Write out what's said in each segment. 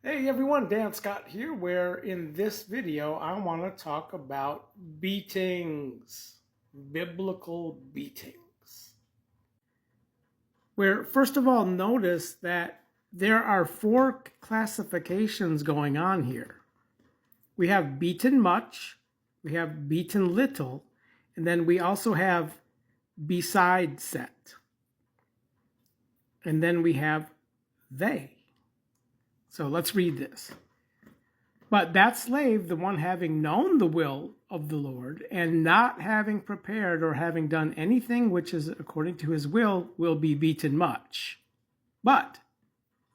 Hey everyone, Dan Scott here, where in this video I want to talk about beatings, biblical beatings. Where first of all, notice that there are four classifications going on here. We have beaten much, we have beaten little, and then we also have beside set. And then we have they. So let's read this. But that slave, the one having known the will of the Lord, and not having prepared or having done anything which is according to his will be beaten much. But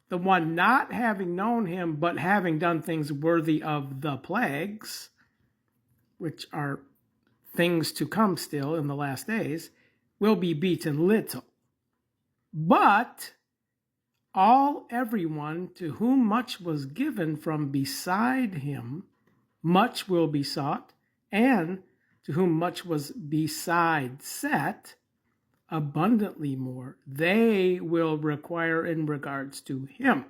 the one not having known him, but having done things worthy of the plagues, which are things to come still in the last days, will be beaten little. But everyone to whom much was given from beside him, much will be sought, and to whom much was beside set, abundantly more, they will require in regards to him.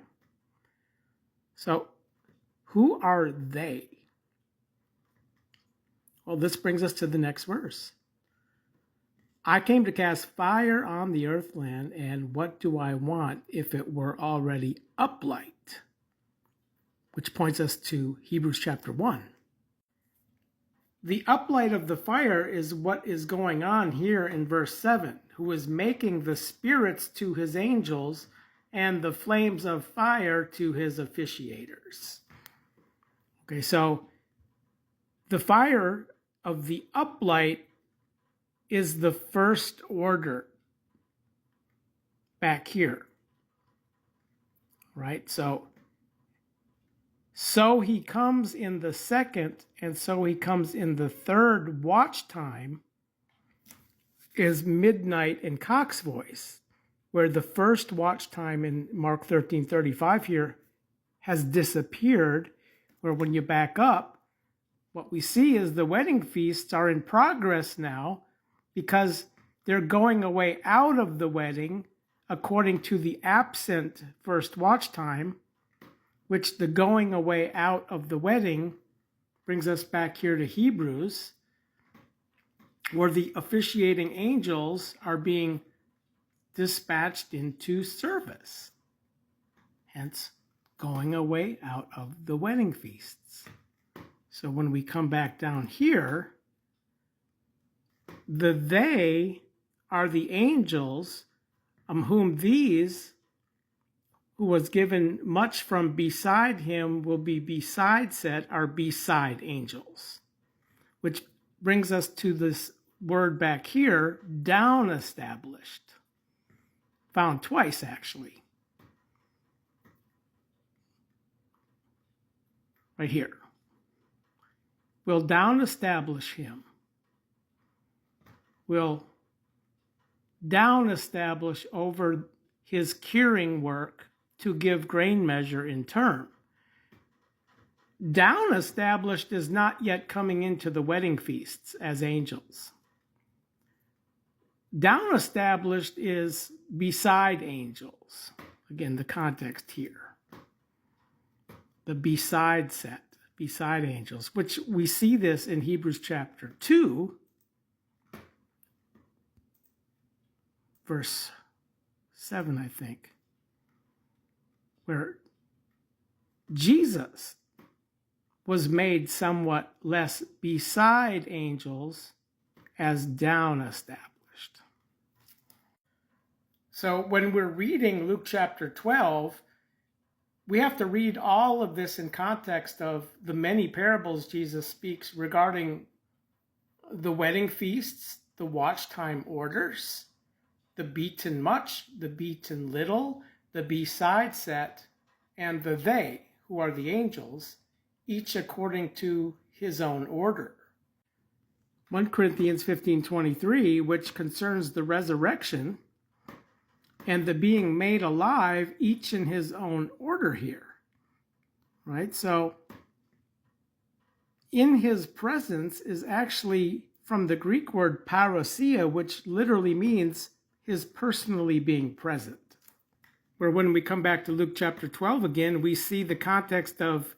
So, who are they? Well, this brings us to the next verse. I came to cast fire on the earth land, and what do I want if it were already uplight? Which points us to Hebrews chapter 1. The uplight of the fire is what is going on here in verse 7, who is making the spirits to his angels and the flames of fire to his officiators. Okay, so the fire of the uplight is the first order back here, right? So he comes in the second, and so he comes in the third watch time is midnight in cock's voice, where the first watch time in Mark 13:35 here has disappeared, where when you back up, what we see is the wedding feasts are in progress now, because they're going away out of the wedding according to the absent first watch time, which the going away out of the wedding brings us back here to Hebrews, where the officiating angels are being dispatched into service, hence going away out of the wedding feasts. So when we come back down here, the they are the angels, whom these, who was given much from beside him, will be beside set, are beside angels. Which brings us to this word back here, down established. Found twice, actually. Right here. Will down establish him. Will down establish over his curing work to give grain measure in turn. Down established is not yet coming into the wedding feasts as angels. Down established is beside angels. Again, the context here. The beside set, beside angels, which we see this in Hebrews chapter 2, verse 7, I think, where Jesus was made somewhat less beside angels as down established. So when we're reading Luke chapter 12, we have to read all of this in context of the many parables Jesus speaks regarding the wedding feasts, the watch time orders, the beaten much, the beaten little, the beside set, and the they, who are the angels, each according to his own order. 1 Corinthians 15:23, which concerns the resurrection and the being made alive, each in his own order here, right? So in his presence is actually from the Greek word parousia, which literally means his personally being present. where when we come back to Luke chapter 12 again, we see the context of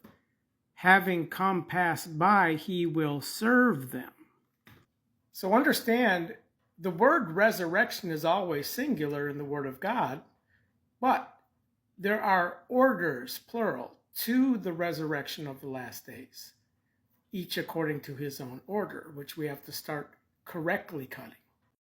having come passed by, he will serve them. So understand, the word resurrection is always singular in the Word of God, but there are orders, plural, to the resurrection of the last days, each according to his own order, which we have to start correctly cutting.